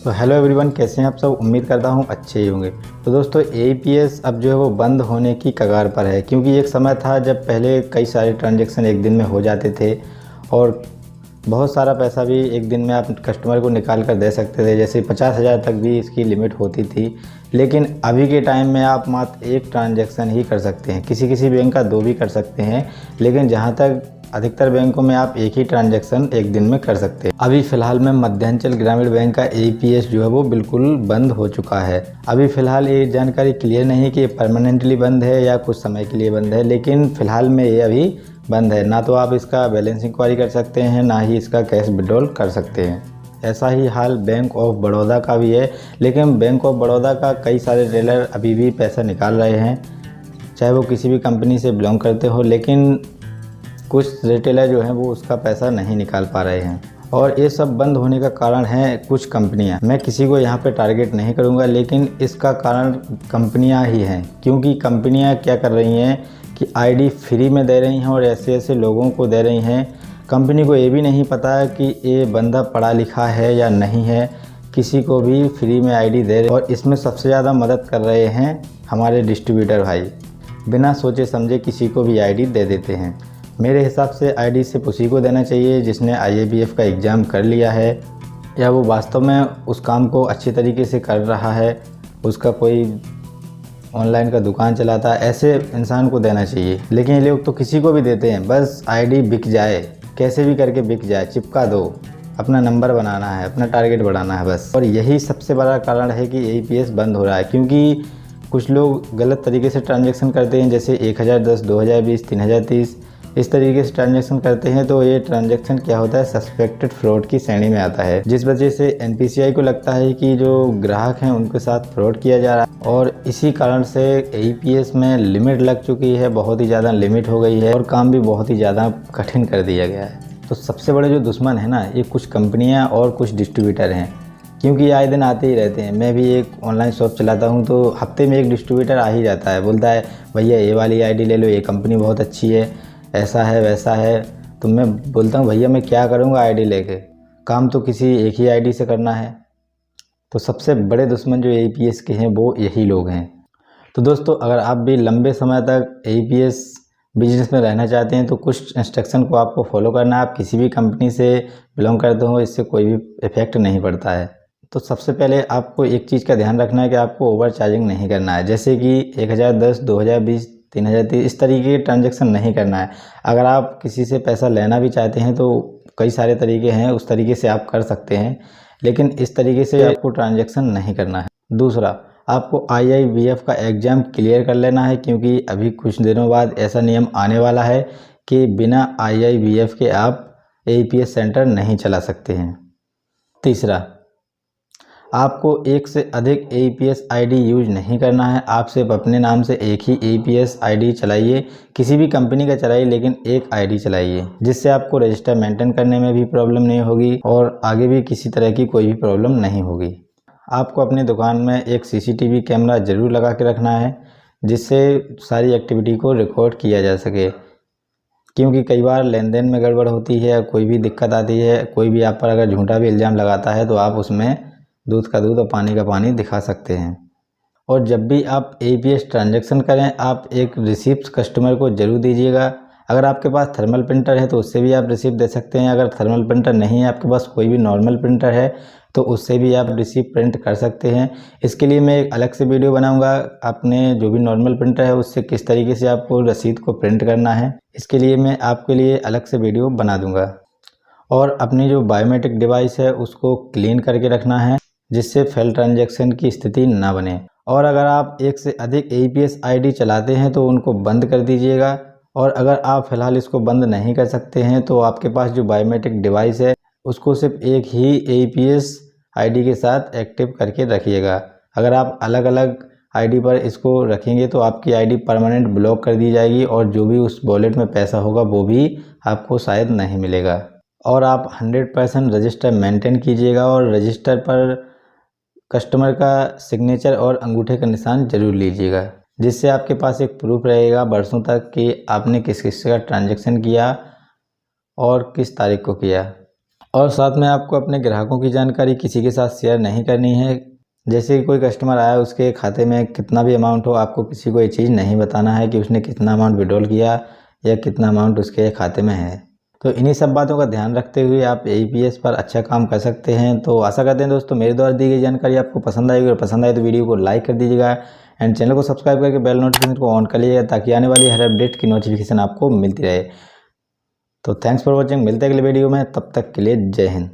तो hello everyone, कैसे हैं आप सब। उम्मीद करता हूँ अच्छे ही होंगे। तो दोस्तों एईपीएस अब जो है वो बंद होने की कगार पर है, क्योंकि एक समय था जब पहले कई सारे ट्रांजैक्शन एक दिन में हो जाते थे और बहुत सारा पैसा भी एक दिन में आप कस्टमर को निकाल कर दे सकते थे। जैसे 50,000 तक भी इसकी लिमिट होती थी। लेकिन अभी के टाइम में आप मात्र एक ट्रांजैक्शन ही कर सकते हैं। किसी किसी बैंक का 2 भी कर सकते हैं, लेकिन जहाँ तक अधिकतर बैंकों में आप एक ही ट्रांजैक्शन एक दिन में कर सकते हैं। अभी फ़िलहाल में मध्यांचल ग्रामीण बैंक का एईपीएस जो है वो बिल्कुल बंद हो चुका है। अभी फ़िलहाल ये जानकारी क्लियर नहीं है कि ये परमानेंटली बंद है या कुछ समय के लिए बंद है, लेकिन फ़िलहाल में ये अभी बंद है। ना तो आप इसका बैलेंस इंक्वायरी कर सकते हैं, ना ही इसका कैश विड्रॉल कर सकते हैं। ऐसा ही हाल बैंक ऑफ बड़ौदा का भी है, लेकिन बैंक ऑफ बड़ौदा का कई सारे टेलर अभी भी पैसा निकाल रहे हैं, चाहे वो किसी भी कंपनी से बिलोंग करते हो। लेकिन कुछ रिटेलर जो हैं वो उसका पैसा नहीं निकाल पा रहे हैं और ये सब बंद होने का कारण है कुछ कंपनियां। मैं किसी को यहाँ पे टारगेट नहीं करूँगा, लेकिन इसका कारण कंपनियां ही हैं। क्योंकि कंपनियां क्या कर रही हैं कि आईडी फ्री में दे रही हैं और ऐसे ऐसे लोगों को दे रही हैं। कंपनी को ये भी नहीं पता है कि ये बंदा पढ़ा लिखा है या नहीं है, किसी को भी फ्री में आईडी दे रहे। और इसमें सबसे ज़्यादा मदद कर रहे हैं हमारे डिस्ट्रीब्यूटर भाई, बिना सोचे समझे किसी को भी आईडी दे देते हैं। मेरे हिसाब से आईडी सिर्फ उसी को देना चाहिए जिसने आईएबीएफ का एग्ज़ाम कर लिया है या वो वास्तव में उस काम को अच्छी तरीके से कर रहा है, उसका कोई ऑनलाइन का दुकान चलाता है, ऐसे इंसान को देना चाहिए। लेकिन ये लोग तो किसी को भी देते हैं, बस आईडी बिक जाए, कैसे भी करके बिक जाए, चिपका दो, अपना नंबर बनाना है, अपना टारगेट बढ़ाना है बस। और यही सबसे बड़ा कारण है कि एईपीएस बंद हो रहा है, क्योंकि कुछ लोग गलत तरीके से ट्रांजैक्शन करते हैं। जैसे 1010, 2020, 3030 इस तरीके से ट्रांजैक्शन करते हैं, तो ये ट्रांजैक्शन क्या होता है, सस्पेक्टेड फ्रॉड की श्रेणी में आता है, जिस वजह से एनपीसीआई को लगता है कि जो ग्राहक हैं उनके साथ फ्रॉड किया जा रहा है। और इसी कारण से एईपीएस में लिमिट लग चुकी है, बहुत ही ज़्यादा लिमिट हो गई है और काम भी बहुत ही ज़्यादा कठिन कर दिया गया है। तो सबसे बड़े जो दुश्मन है ना, ये कुछ कंपनियाँ और कुछ डिस्ट्रीब्यूटर हैं, क्योंकि आए दिन आते ही रहते हैं। मैं भी एक ऑनलाइन शॉप चलाता हूँ, तो हफ्ते में एक डिस्ट्रीब्यूटर आ ही जाता है, बोलता है भैया ये वाली आईडी ले लो, ये कंपनी बहुत अच्छी है, ऐसा है वैसा है। तो मैं बोलता हूँ भैया मैं क्या करूँगा आईडी लेके, काम तो किसी एक ही आईडी से करना है। तो सबसे बड़े दुश्मन जो एईपीएस के हैं वो यही लोग हैं। तो दोस्तों, अगर आप भी लंबे समय तक एईपीएस बिजनेस में रहना चाहते हैं तो कुछ इंस्ट्रक्शन को आपको फॉलो करना है। आप किसी भी कंपनी से बिलोंग करते हो, इससे कोई भी इफेक्ट नहीं पड़ता है। तो सबसे पहले आपको एक चीज़ का ध्यान रखना है कि आपको ओवर चार्जिंग नहीं करना है। जैसे कि 1010, 2020, 3030 इस तरीके के ट्रांजैक्शन नहीं करना है। अगर आप किसी से पैसा लेना भी चाहते हैं तो कई सारे तरीके हैं, उस तरीके से आप कर सकते हैं, लेकिन इस तरीके से आपको ट्रांजैक्शन नहीं करना है। दूसरा, आपको आईआईबीएफ का एग्ज़ाम क्लियर कर लेना है, क्योंकि अभी कुछ दिनों बाद ऐसा नियम आने वाला है कि बिना आईआईबीएफ के आप एईपीएस सेंटर नहीं चला सकते हैं। तीसरा, आपको एक से अधिक एईपीएस आईडी यूज नहीं करना है। आप सिर्फ अपने नाम से एक ही एईपीएस आईडी चलाइए, किसी भी कंपनी का चलाइए, लेकिन एक आईडी चलाइए, जिससे आपको रजिस्टर मेंटेन करने में भी प्रॉब्लम नहीं होगी और आगे भी किसी तरह की कोई भी प्रॉब्लम नहीं होगी। आपको अपनी दुकान में एक सीसीटीवी कैमरा ज़रूर लगा के रखना है, जिससे सारी एक्टिविटी को रिकॉर्ड किया जा सके, क्योंकि कई बार लेन देन में गड़बड़ होती है, कोई भी दिक्कत आती है, कोई भी आप पर अगर झूठा भी इल्ज़ाम लगाता है तो आप उसमें दूध का दूध और पानी का पानी दिखा सकते हैं। और जब भी आप एईपीएस ट्रांजैक्शन करें, आप एक रिसिप्ट कस्टमर को ज़रूर दीजिएगा। अगर आपके पास थर्मल प्रिंटर है तो उससे भी आप रिसिप्ट दे सकते हैं। अगर थर्मल प्रिंटर नहीं है, आपके पास कोई भी नॉर्मल प्रिंटर है, तो उससे भी आप रिसिप्ट प्रिंट कर सकते हैं। इसके लिए मैं एक अलग से वीडियो बनाऊंगा, अपने जो भी नॉर्मल प्रिंटर है उससे किस तरीके से आपको रसीद को प्रिंट करना है, इसके लिए मैं आपके लिए अलग से वीडियो बना दूंगा। और अपनी जो बायोमेट्रिक डिवाइस है उसको क्लीन करके रखना है, जिससे फेल ट्रांजैक्शन की स्थिति ना बने। और अगर आप एक से अधिक एईपीएस आईडी चलाते हैं तो उनको बंद कर दीजिएगा। और अगर आप फ़िलहाल इसको बंद नहीं कर सकते हैं तो आपके पास जो बायोमेट्रिक डिवाइस है उसको सिर्फ एक ही एईपीएस आईडी के साथ एक्टिव करके रखिएगा। अगर आप अलग अलग आईडी पर इसको रखेंगे तो आपकी आईडी परमानेंट ब्लॉक कर दी जाएगी और जो भी उस वॉलेट में पैसा होगा वो भी आपको शायद नहीं मिलेगा। और आप 100% रजिस्टर मेंटेन कीजिएगा और रजिस्टर पर कस्टमर का सिग्नेचर और अंगूठे का निशान जरूर लीजिएगा, जिससे आपके पास एक प्रूफ रहेगा वर्षों तक कि आपने किस किस का ट्रांजैक्शन किया और किस तारीख को किया। और साथ में आपको अपने ग्राहकों की जानकारी किसी के साथ शेयर नहीं करनी है। जैसे कि कोई कस्टमर आया, उसके खाते में कितना भी अमाउंट हो, आपको किसी को ये चीज़ नहीं बताना है कि उसने कितना अमाउंट विड्रॉल किया या कितना अमाउंट उसके खाते में है। तो इन्हीं सब बातों का ध्यान रखते हुए आप APS पर अच्छा काम कर सकते हैं। तो आशा करते हैं दोस्तों मेरे द्वारा दी गई जानकारी आपको पसंद आएगी, और पसंद आए तो वीडियो को लाइक कर दीजिएगा एंड चैनल को सब्सक्राइब करके बेल नोटिफिकेशन को ऑन कर लीजिएगा, ताकि आने वाली हर अपडेट की नोटिफिकेशन आपको मिलती रहे। तो थैंक्स फॉर वॉचिंग, मिलते हैं अगले वीडियो में, तब तक के लिए जय हिंद।